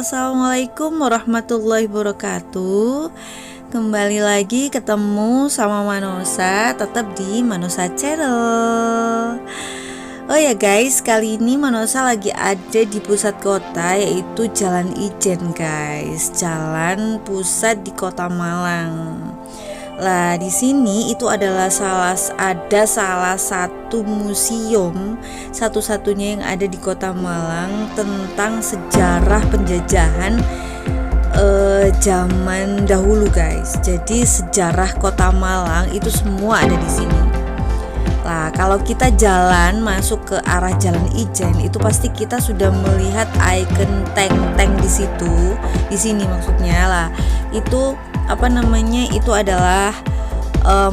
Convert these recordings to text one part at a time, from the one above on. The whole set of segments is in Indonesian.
Assalamualaikum warahmatullahi wabarakatuh. Kembali lagi ketemu sama Manosa, tetap di Manosa Channel. Oh ya guys, kali ini Manosa lagi ada di pusat kota, yaitu Jalan Ijen guys, jalan pusat di Kota Malang. Lah di sini itu adalah salah satu museum satu-satunya yang ada di Kota Malang tentang sejarah penjajahan zaman dahulu guys. Jadi sejarah Kota Malang itu semua ada di sini. Lah kalau kita jalan masuk ke arah Jalan Ijen itu pasti kita sudah melihat ikon tank-tank di situ. Di sini maksudnya lah. Itu itu adalah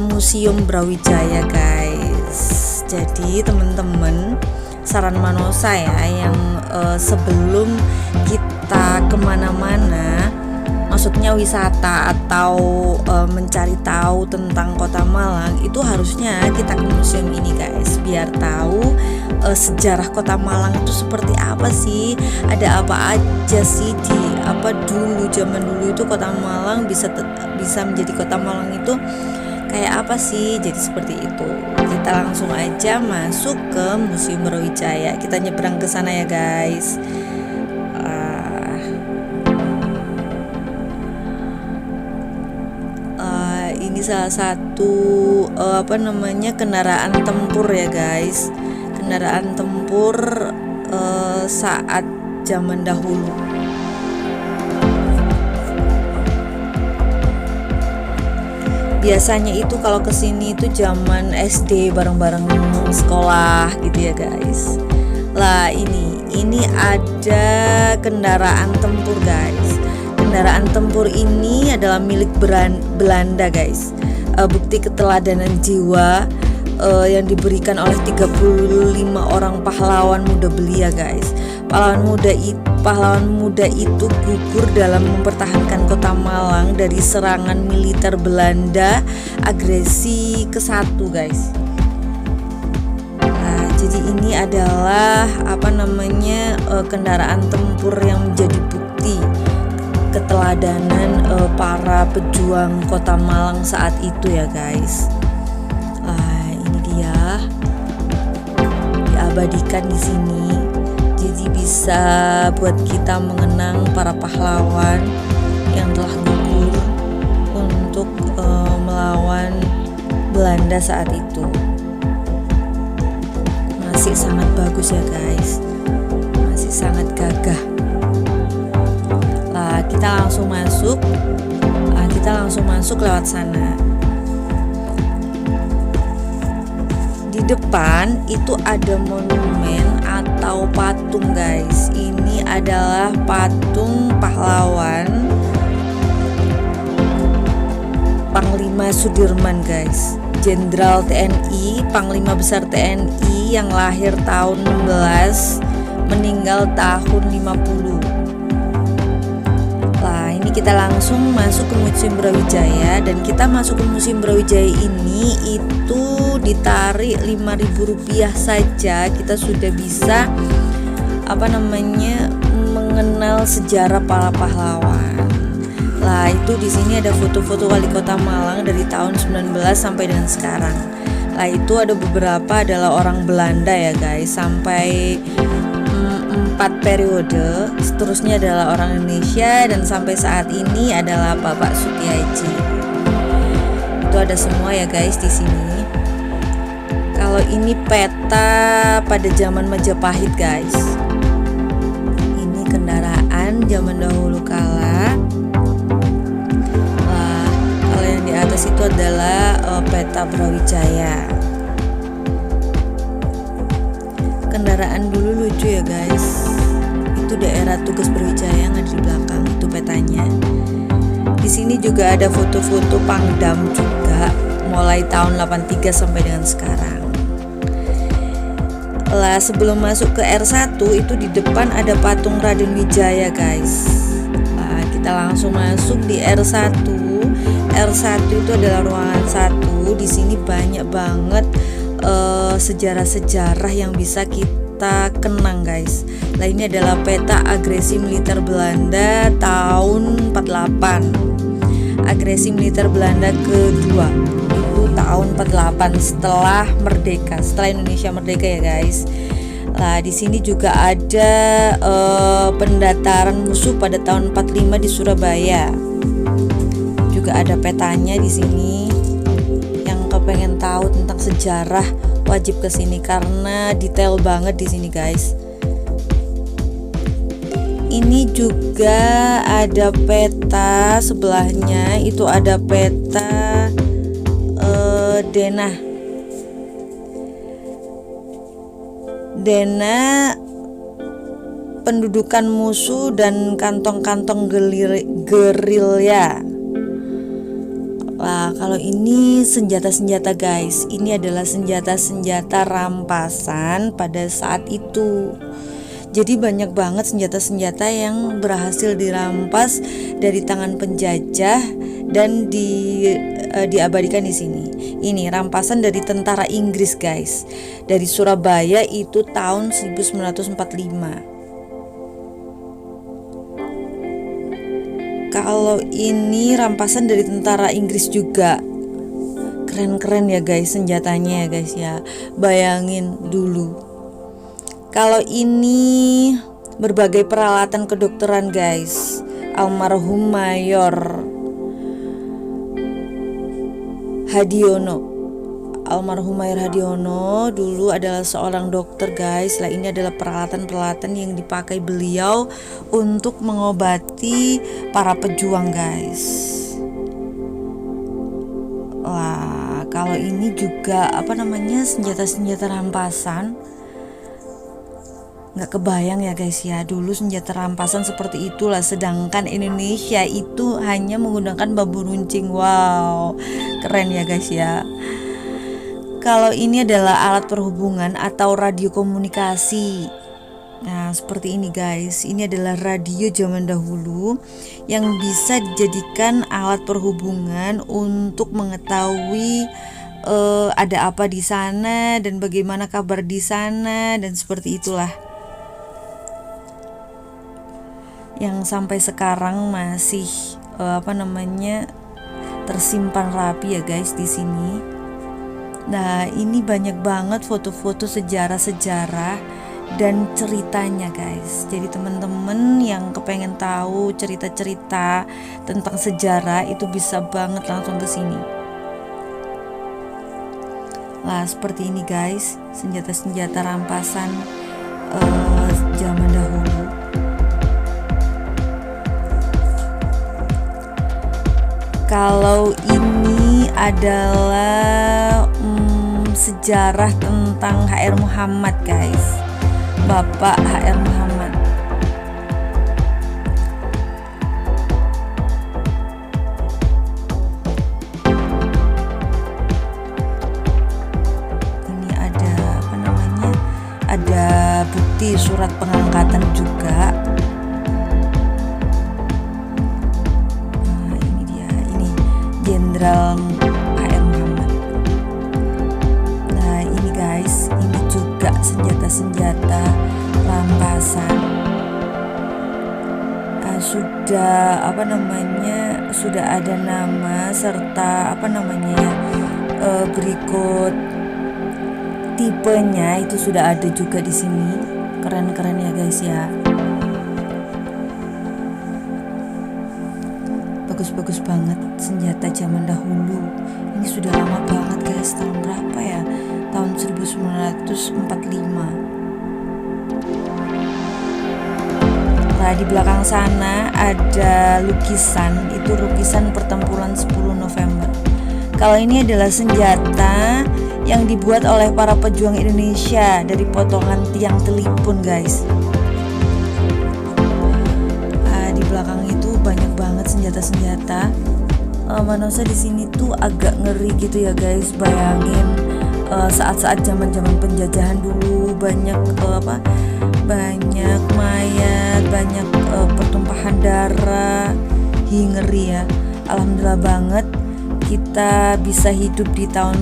Museum Brawijaya guys. Jadi teman-teman, saran Manosa ya, yang sebelum kita kemana-mana, maksudnya wisata atau mencari tahu tentang Kota Malang, itu harusnya kita ke museum ini guys, biar tahu sejarah Kota Malang itu seperti apa sih, ada apa aja sih di zaman dulu itu Kota Malang bisa menjadi Kota Malang itu kayak apa sih. Jadi seperti itu. Kita langsung aja masuk ke Museum Brawijaya. Kita nyebrang ke sana ya guys. Ini salah satu kendaraan tempur ya guys. Kendaraan tempur saat zaman dahulu. Biasanya itu kalau kesini itu zaman SD bareng-bareng sekolah gitu ya guys. Lah ini ada kendaraan tempur guys. Kendaraan tempur ini adalah milik Belanda guys. Bukti keteladanan jiwa yang diberikan oleh 35 orang pahlawan muda belia guys. Pahlawan muda itu gugur dalam mempertahankan Kota Malang dari serangan militer Belanda agresi ke-1 guys. Nah, jadi ini adalah kendaraan tempur yang menjadi bukti keteladanan para pejuang Kota Malang saat itu ya guys. Ini dia diabadikan di sini. Jadi bisa buat kita mengenang para pahlawan yang telah gugur untuk melawan Belanda saat itu. Masih sangat bagus ya guys, masih sangat gagah. Lah kita langsung masuk lewat sana. Di depan itu ada monumen atau patung guys. Ini adalah patung pahlawan Panglima Sudirman guys, Jenderal TNI, Panglima Besar TNI yang lahir tahun 16, meninggal tahun 50. Lah ini kita langsung masuk ke Museum Brawijaya, dan kita masuk ke Museum Brawijaya ini itu ditarik Rp5.000 saja. Kita sudah bisa mengenal sejarah para pahlawan. Lah itu di sini ada foto-foto wali kota Malang dari tahun 19 sampai dengan sekarang. Lah itu ada beberapa adalah orang Belanda ya guys, sampai 4 periode. Seterusnya adalah orang Indonesia, dan sampai saat ini adalah Bapak Sutiaji. Itu ada semua ya guys di sini. Kalau ini peta pada zaman Majapahit guys. Ini kendaraan zaman dahulu kala. Wah, kalau yang di atas itu adalah peta Brawijaya. Kendaraan dulu lucu ya guys. Itu daerah tugas Brawijaya yang ada di belakang, itu petanya. Di sini juga ada foto-foto Pangdam juga, mulai tahun 83 sampai dengan sekarang. Lah sebelum masuk ke R1 itu di depan ada patung Raden Wijaya guys. Nah, kita langsung masuk di R1. R1 itu adalah ruangan 1. Di sini banyak banget sejarah-sejarah yang bisa kita serta kenang guys. Nah ini adalah peta agresi militer Belanda tahun 48. Agresi militer Belanda kedua itu tahun 48 setelah merdeka, setelah Indonesia merdeka ya guys. Nah di sini juga ada pendataran musuh pada tahun 45 di Surabaya. Juga ada petanya di sini. Pengen tahu tentang sejarah wajib kesini karena detail banget di sini guys. Ini juga ada peta sebelahnya, itu ada peta denah pendudukan musuh dan kantong-kantong gerilya. Nah, kalau ini senjata-senjata guys, ini adalah senjata-senjata rampasan pada saat itu. Jadi banyak banget senjata-senjata yang berhasil dirampas dari tangan penjajah dan diabadikan di sini. Ini rampasan dari tentara Inggris guys, dari Surabaya itu tahun 1945. Kalau ini rampasan dari tentara Inggris juga. Keren-keren ya guys senjatanya ya guys ya. Bayangin dulu. Kalau ini berbagai peralatan kedokteran guys. Almarhum Mayor Hadiono. Almarhum Mayor Hadiono dulu adalah seorang dokter guys. Lah ini adalah peralatan-peralatan yang dipakai beliau untuk mengobati para pejuang guys. Wah, kalau ini juga senjata-senjata rampasan. Nggak kebayang ya guys ya, dulu senjata rampasan seperti itulah, sedangkan Indonesia itu hanya menggunakan bambu runcing. Wow, keren ya guys ya. Kalau ini adalah alat perhubungan atau radio komunikasi. Nah, seperti ini guys. Ini adalah radio zaman dahulu yang bisa dijadikan alat perhubungan untuk mengetahui ada apa di sana dan bagaimana kabar di sana dan seperti itulah. Yang sampai sekarang masih tersimpan rapi ya guys di sini. Nah ini banyak banget foto-foto sejarah-sejarah dan ceritanya guys. Jadi teman-teman yang kepengen tahu cerita-cerita tentang sejarah itu bisa banget langsung ke sini. Nah seperti ini guys, senjata-senjata rampasan zaman dahulu. Kalau ini adalah sejarah tentang HR Muhammad guys, Bapak HR Muhammad. Ini ada bukti surat pengangkatan juga. Nah, ini dia, ini Jenderal HR Muhammad. Nah, ini guys, ini juga senjata-senjata rampasan. Sudah ada nama serta berikut tipenya itu sudah ada juga di sini. Keren-keren ya guys ya. Bagus-bagus banget senjata zaman dahulu. Ini sudah lama banget guys, tahun berapa ya? Tahun 1945. Nah, di belakang sana ada lukisan, itu lukisan pertempuran 10 November. Kalau ini adalah senjata yang dibuat oleh para pejuang Indonesia dari potongan tiang telipun guys. Di belakang itu banyak banget senjata-senjata. Manusia di sini tuh agak ngeri gitu ya guys. Bayangin saat-saat zaman-zaman penjajahan dulu banyak banyak mayat, banyak pertumpahan darah. Ngeri ya. Alhamdulillah banget kita bisa hidup di tahun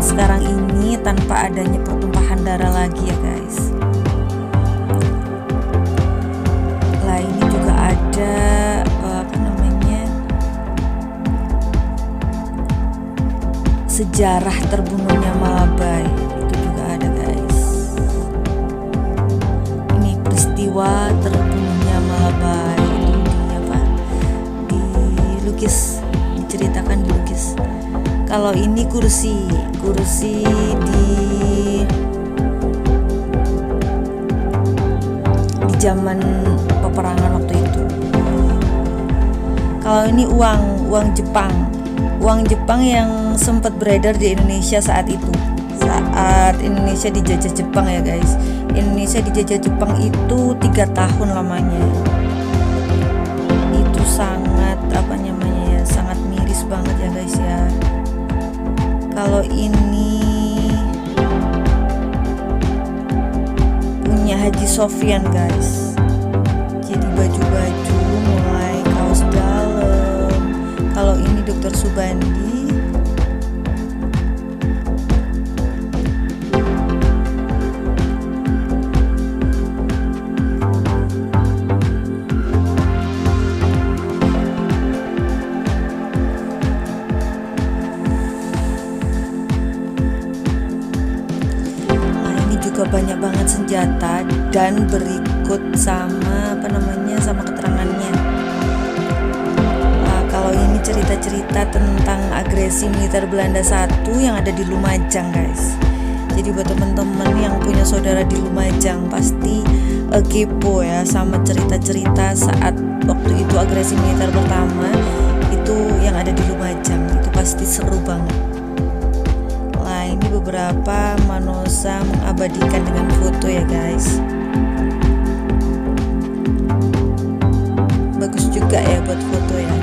sekarang ini tanpa adanya pertumpahan darah lagi ya guys. ada apa namanya, sejarah terbunuhnya Malabai, itu juga ada guys. Ini peristiwa terbunuhnya Malabai itu dilukis, diceritakan dilukis. Kalau ini kursi di zaman peperangan waktu itu. Kalau ini uang Jepang yang sempat beredar di Indonesia saat itu, saat Indonesia dijajah Jepang ya guys. Indonesia dijajah Jepang itu 3 tahun lamanya. Itu sangat sangat miris banget ya guys ya. Kalau ini punya Haji Sofyan guys, jadi baju-baju mulai kaos dalam. Kalau ini Dr. Subandi. Juga banyak banget senjata dan berikut sama sama keterangannya. Kalau ini cerita-cerita tentang agresi militer Belanda 1 yang ada di Lumajang guys. Jadi buat teman-teman yang punya saudara di Lumajang pasti kepo ya sama cerita-cerita saat waktu itu agresi militer pertama itu yang ada di Lumajang. Itu pasti seru banget. Ini beberapa Manosa mengabadikan dengan foto ya guys. Bagus juga ya buat foto ya.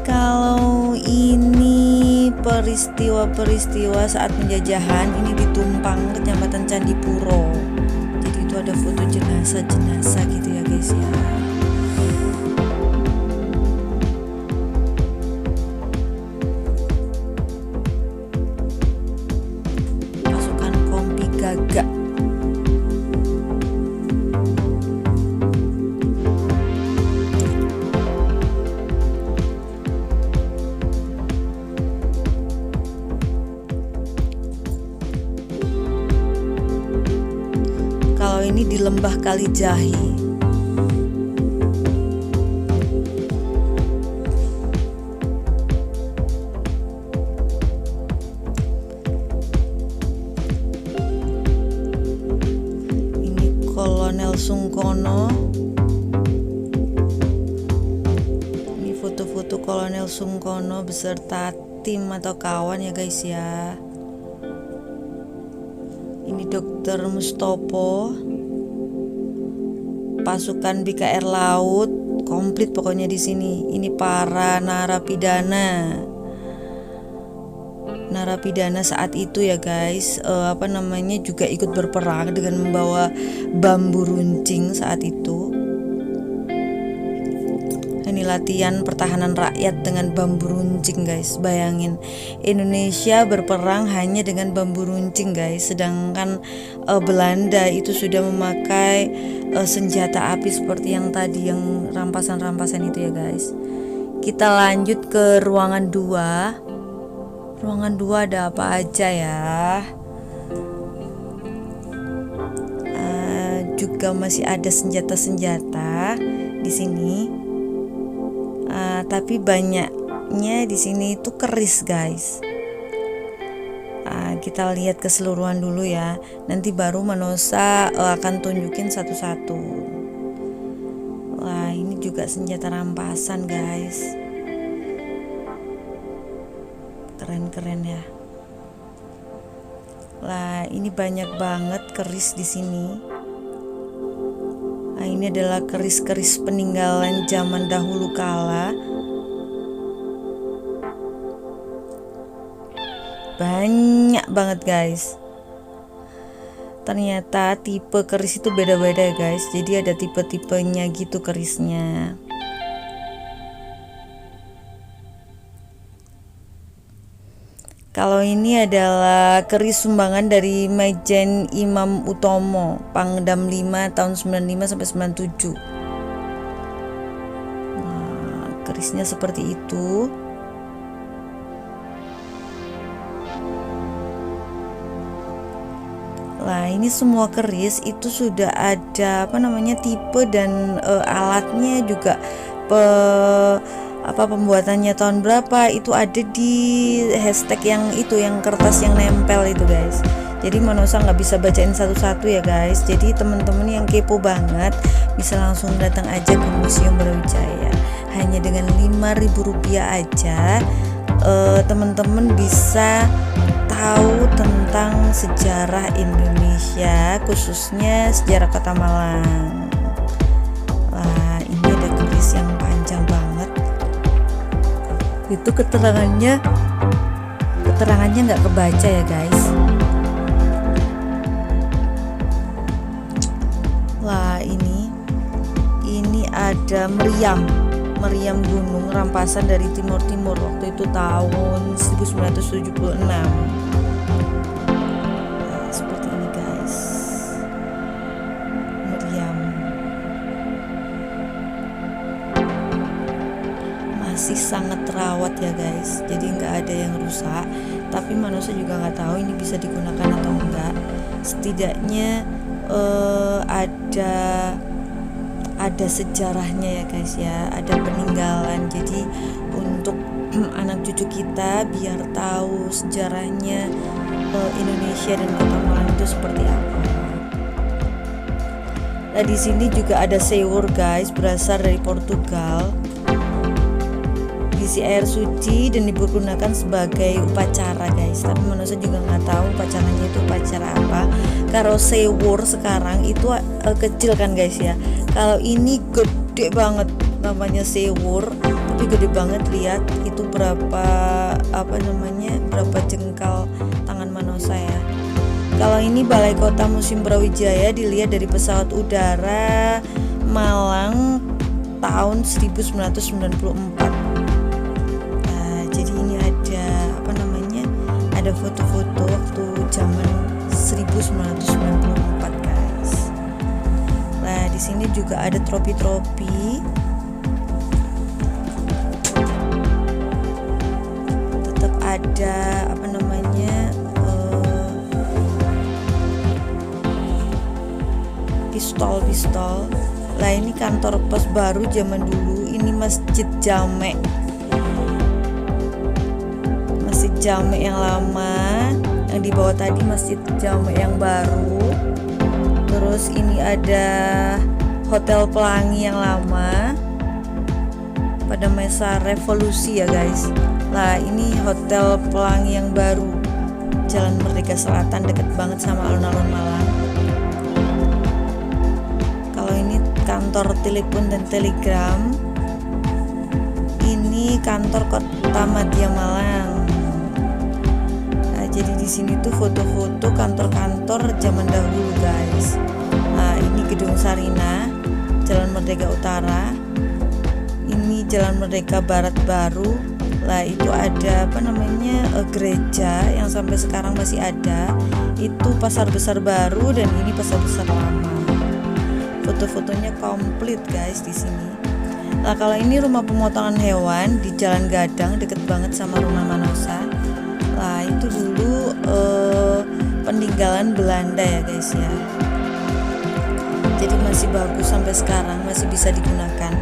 Kalau ini peristiwa saat penjajahan, ini di Tumpang, Kecamatan Candipuro. Jadi itu ada foto jenazah gitu ya guys ya. Gagak. Kalau ini di Lembah Kalijahi. Kolonel Sungkono. Ini foto-foto Kolonel Sungkono beserta tim atau kawan ya guys ya. Ini Dr. Mustopo, pasukan BKR Laut, komplit pokoknya di sini. Ini para narapidana saat itu ya guys, juga ikut berperang dengan membawa bambu runcing saat itu. Ini latihan pertahanan rakyat dengan bambu runcing guys. Bayangin, Indonesia berperang hanya dengan bambu runcing guys, sedangkan Belanda itu sudah memakai senjata api seperti yang tadi, yang rampasan-rampasan itu ya guys. Kita lanjut ke ruangan 2. Ruangan 2 ada apa aja ya? Juga masih ada senjata-senjata di sini. Tapi banyaknya di sini itu keris guys. Kita lihat keseluruhan dulu ya. Nanti baru Manosa akan tunjukin satu-satu. Wah, ini juga senjata rampasan guys. Keren-keren ya. Lah, ini banyak banget keris di sini. Nah, ini adalah keris-keris peninggalan zaman dahulu kala. Banyak banget guys. Ternyata tipe keris itu beda-beda ya guys. Jadi ada tipe-tipenya gitu kerisnya. Kalau ini adalah keris sumbangan dari Majen Imam Utomo, Pangdam 5 tahun 95 sampai 97. Nah, kerisnya seperti itu. Nah, ini semua keris itu sudah ada tipe dan alatnya juga, pembuatannya tahun berapa itu ada di hashtag yang itu, yang kertas yang nempel itu guys. Jadi Manosa nggak bisa bacain satu-satu ya guys. Jadi teman-teman yang kepo banget bisa langsung datang aja ke Museum Brawijaya. Hanya dengan Rp5.000 aja teman-teman bisa tahu tentang sejarah Indonesia, khususnya sejarah Kota Malang. Wah, ini ada keris yang panjang banget. Itu keterangannya nggak kebaca ya guys. Wah, ini ada meriam gunung rampasan dari Timur waktu itu tahun 1976. Nah, seperti ini guys, meriam masih sangat terawat ya guys, jadi nggak ada yang rusak. Tapi manusia juga nggak tahu ini bisa digunakan atau enggak. Setidaknya ada sejarahnya ya guys ya, ada peninggalan. Jadi untuk anak cucu kita biar tahu sejarahnya Indonesia dan Kota Malang itu seperti apa. Nah, di sini juga ada sewur guys, berasal dari Portugal. Diisi air suci dan dipergunakan sebagai upacara guys. Tapi manusia juga nggak tahu upacaranya itu upacara apa. Kalau sewur sekarang itu kecil kan guys ya. Kalau ini gede banget, namanya sewur, tapi gede banget. Lihat itu berapa jengkal tangan manusia ya. Kalau ini Balai Kota Museum Brawijaya, dilihat dari pesawat udara Malang tahun 1994. Ada foto-foto waktu zaman 1994 guys. Nah, di sini juga ada tropi-tropi. Tetap ada pistol. Lah, ini kantor pos baru zaman dulu. Ini Masjid Jamek yang lama, yang di bawah tadi Masjid Jamek yang baru. Terus ini ada Hotel Pelangi yang lama pada masa revolusi ya guys. Nah, ini Hotel Pelangi yang baru, Jalan Merdeka Selatan, deket banget sama alun-alun Malang. Kalau ini kantor telepon dan telegram. Ini kantor Kota Madya Malang. Jadi di sini tuh foto-foto kantor-kantor zaman dahulu guys. Nah, ini Gedung Sarina, Jalan Merdeka Utara. Ini Jalan Merdeka Barat baru. Lah, itu ada gereja yang sampai sekarang masih ada. Itu Pasar Besar baru dan ini Pasar Besar lama. Foto-fotonya komplit guys di sini. Nah, kalau ini rumah pemotongan hewan di Jalan Gadang, deket banget sama rumah Manosa. Nah, itu dulu peninggalan Belanda ya guys ya. Jadi masih bagus sampai sekarang, masih bisa digunakan.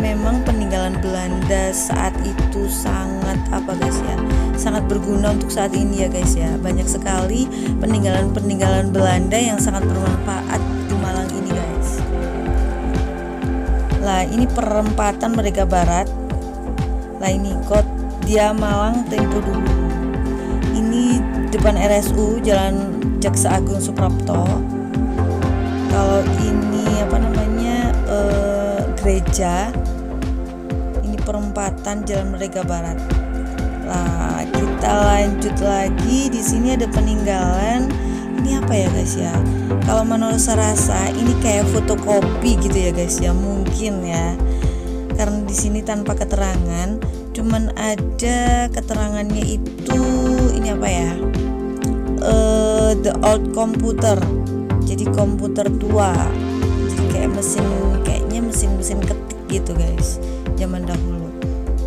Memang peninggalan Belanda saat itu sangat sangat berguna untuk saat ini ya guys ya. Banyak sekali peninggalan Belanda yang sangat bermanfaat di Malang ini guys. Lah, ini perempatan Merdeka Barat. Lah, ini Kodia Malang tempo dulu. Ini depan RSU, Jalan Jaksa Agung Suprapto. Kalau ini gereja, ini perempatan Jalan Merdeka Barat. Nah, kita lanjut lagi. Di sini ada peninggalan. Ini apa ya guys ya? Kalau menurut saya rasa ini kayak fotokopi gitu ya guys ya, mungkin ya. Karena di sini tanpa keterangan. cuman ada keterangannya itu ini apa ya, the old computer, jadi komputer tua, jadi kayak kayaknya mesin ketik gitu guys, zaman dahulu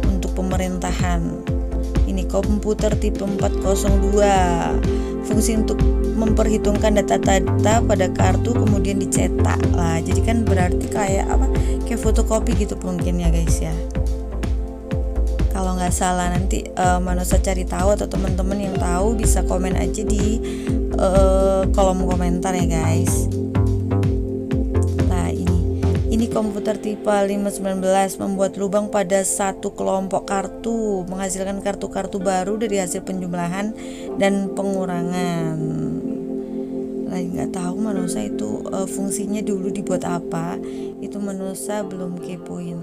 untuk pemerintahan. Ini komputer tipe 402, fungsi untuk memperhitungkan data-data pada kartu kemudian dicetak lah. Jadi kan berarti kayak apa, kayak fotokopi gitu mungkin ya guys ya, kalau nggak salah. Nanti Manosa cari tahu, atau teman-teman yang tahu bisa komen aja di kolom komentar ya guys. Nah ini komputer tipe 519 membuat lubang pada satu kelompok kartu, menghasilkan kartu-kartu baru dari hasil penjumlahan dan pengurangan. Nah nggak tahu Manosa itu fungsinya dulu dibuat apa, itu Manosa belum kepoin.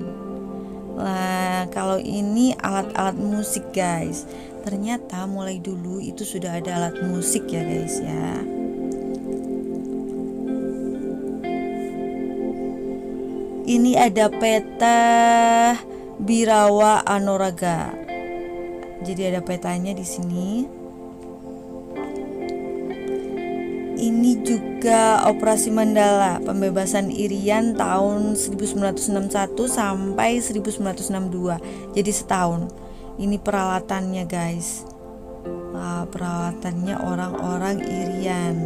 Nah kalau ini alat-alat musik guys, ternyata mulai dulu itu sudah ada alat musik ya guys ya. Ini ada peta Birawa Anoraga. Jadi ada petanya di sini. Ini juga Operasi Mandala, pembebasan Irian tahun 1961 sampai 1962. Jadi setahun. Ini peralatannya guys. Nah, peralatannya orang-orang Irian.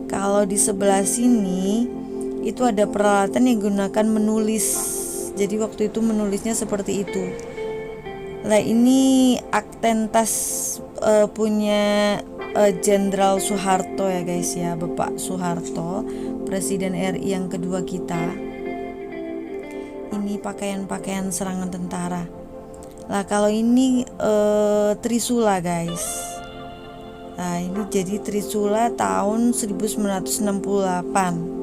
Kalau di sebelah sini itu ada peralatan yang digunakan menulis. Jadi waktu itu menulisnya seperti itu. Nah ini aktentas punya Jenderal Soeharto ya guys ya, Bapak Soeharto, Presiden RI yang kedua kita. Ini pakaian-pakaian serangan tentara. Nah kalau ini Trisula guys. Nah ini jadi Trisula tahun 1968.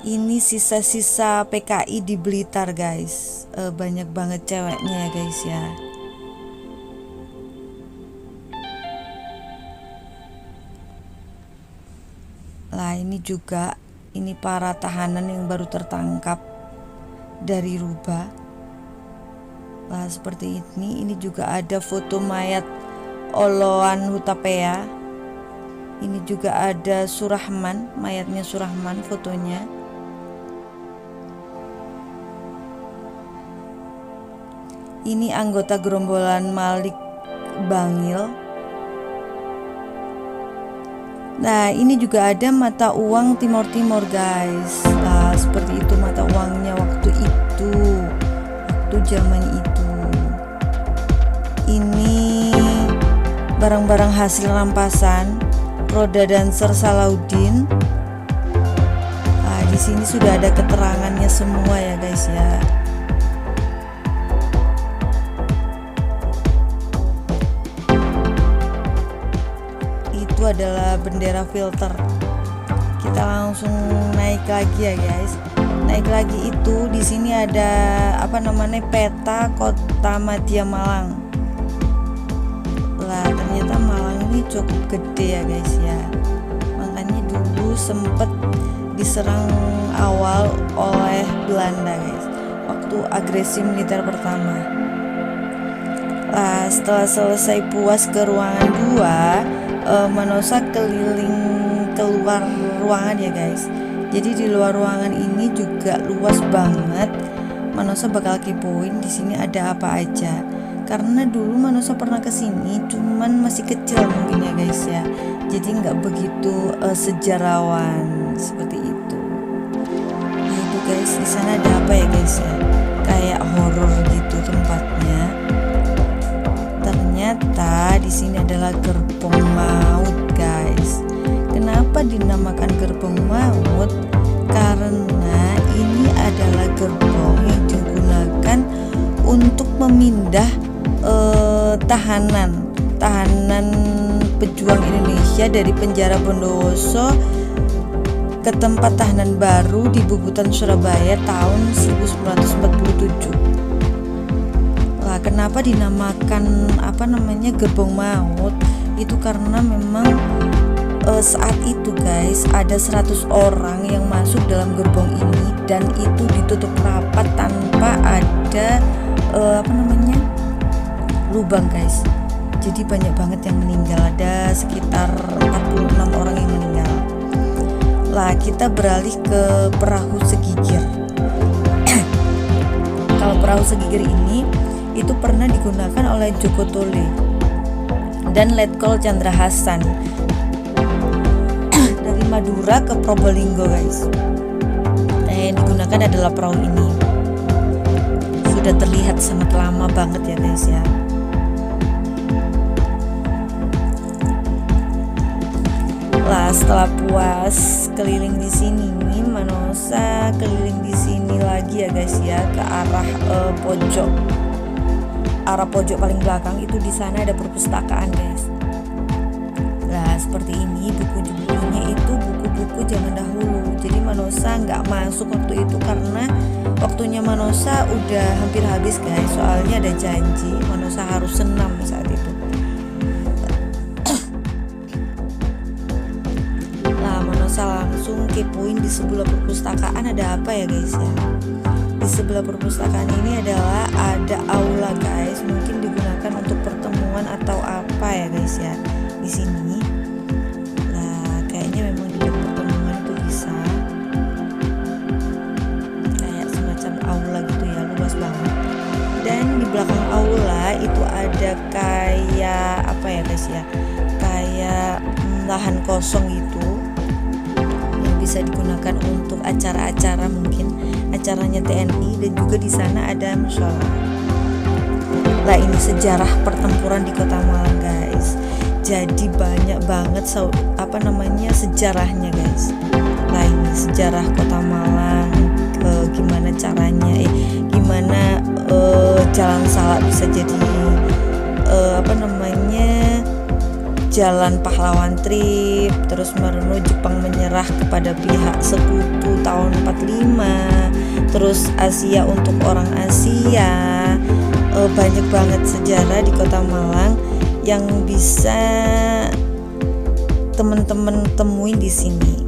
Ini sisa-sisa PKI di Blitar guys. Banyak banget ceweknya ya guys ya. Lah ini juga, ini para tahanan yang baru tertangkap dari Ruba. Lah seperti ini juga ada foto mayat Oloan Hutapea. Ini juga ada Surahman, mayatnya Surahman fotonya. Ini anggota gerombolan Malik Bangil. Nah ini juga ada mata uang Timor Timor guys. Nah seperti itu mata uangnya waktu itu, waktu zaman itu. Ini barang-barang hasil rampasan roda dancer Salahuddin. Nah di sini sudah ada keterangannya semua ya guys ya. Adalah bendera filter. Kita langsung naik lagi ya guys. Naik lagi itu di sini ada apa namanya, peta kota Madya Malang. Lah ternyata Malang ini cukup gede ya guys ya. Makanya dulu sempet diserang awal oleh Belanda guys, waktu agresi militer pertama. Lah setelah selesai puas ke ruangan 2, Manosa keliling keluar ruangan ya guys. Jadi di luar ruangan ini juga luas banget. Manosa bakal kepoin di sini ada apa aja. Karena dulu Manosa pernah kesini, cuman masih kecil mungkin ya guys ya. Jadi nggak begitu sejarawan seperti itu. Nah itu guys, di sana ada apa ya guys ya? Kayak horor gitu tempatnya. Ternyata di sini adalah gerbong maut guys. Kenapa dinamakan gerbong maut? Karena ini adalah gerbong yang digunakan untuk memindah tahanan pejuang Indonesia dari penjara Bondowoso ke tempat tahanan baru di Bubutan Surabaya tahun 1947. Kenapa dinamakan gerbong maut? Itu karena memang saat itu guys ada 100 orang yang masuk dalam gerbong ini, dan itu ditutup rapat tanpa ada lubang guys. Jadi banyak banget yang meninggal, ada sekitar 46 orang yang meninggal. Lah kita beralih ke perahu segigir. Kalau perahu segigir ini itu pernah digunakan oleh Joko Tole dan Letkol Chandra Hasan dari Madura ke Probolinggo guys. Nah, yang digunakan adalah perahu ini. Sudah terlihat sangat lama banget ya guys ya. Lah setelah puas keliling di sini, Manosa keliling di sini lagi ya guys ya, ke arah pojok paling belakang itu. Di sana ada perpustakaan guys. Nah seperti ini, buku-bukunya itu buku-buku zaman dahulu. Jadi Manosa nggak masuk waktu itu karena waktunya Manosa udah hampir habis guys. Soalnya ada janji Manosa harus senam saat itu. Langsung kepoin di sebelah perpustakaan ada apa ya guys ya. Di sebelah perpustakaan ini adalah ada aula guys, mungkin digunakan untuk pertemuan atau apa ya guys ya di sini. Nah kayaknya memang di pertemuan itu bisa kayak semacam aula gitu ya, luas banget. Dan di belakang aula itu ada kayak apa ya guys ya, kayak lahan kosong gitu, bisa digunakan untuk acara-acara, mungkin acaranya TNI, dan juga di sana ada mushola. Lah ini sejarah pertempuran di Kota Malang guys. Jadi banyak banget sejarahnya guys. Lah ini sejarah Kota Malang, gimana caranya, gimana Jalan Salak bisa jadi Jalan Pahlawan Trip. Terus merenung Jepang menyerah kepada pihak sekutu tahun 45. Terus Asia untuk orang Asia. Banyak banget sejarah di Kota Malang yang bisa teman-teman temuin di sini.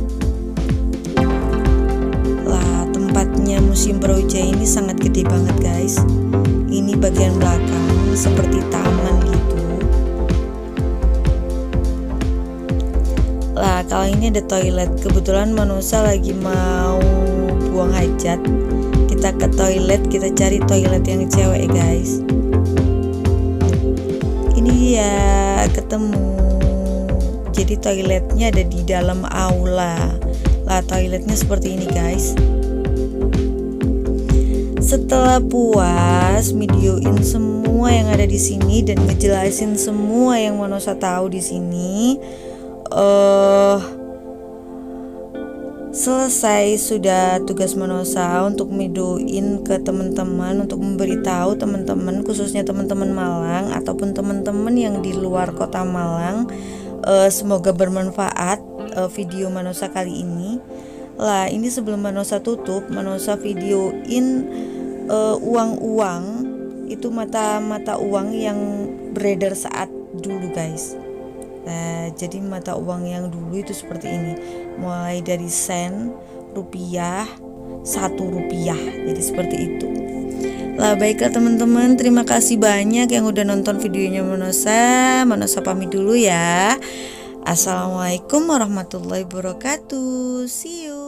Lah tempatnya Museum Brawijaya ini sangat gede banget guys. Ini bagian belakang seperti taman gitu. Lah kalau ini ada toilet. Kebetulan Manosa lagi mau buang hajat. Kita ke toilet, kita cari toilet yang cewek guys. Ini ya ketemu. Jadi toiletnya ada di dalam aula. Lah toiletnya seperti ini guys. Setelah puas videoin semua yang ada di sini dan ngejelasin semua yang Manosa tahu di sini, selesai sudah tugas Manosa untuk videoin ke teman-teman, untuk memberitahu teman-teman, khususnya teman-teman Malang ataupun teman-teman yang di luar Kota Malang. Semoga bermanfaat video Manosa kali ini. Lah ini sebelum Manosa tutup, Manosa videoin uang-uang itu, mata uang yang beredar saat dulu guys. Nah, jadi mata uang yang dulu itu seperti ini, mulai dari sen, rupiah, 1 rupiah, jadi seperti itu. Lah baiklah teman-teman, terima kasih banyak yang udah nonton videonya Manosa. Manosa pamit dulu ya. Assalamualaikum warahmatullahi wabarakatuh. See you.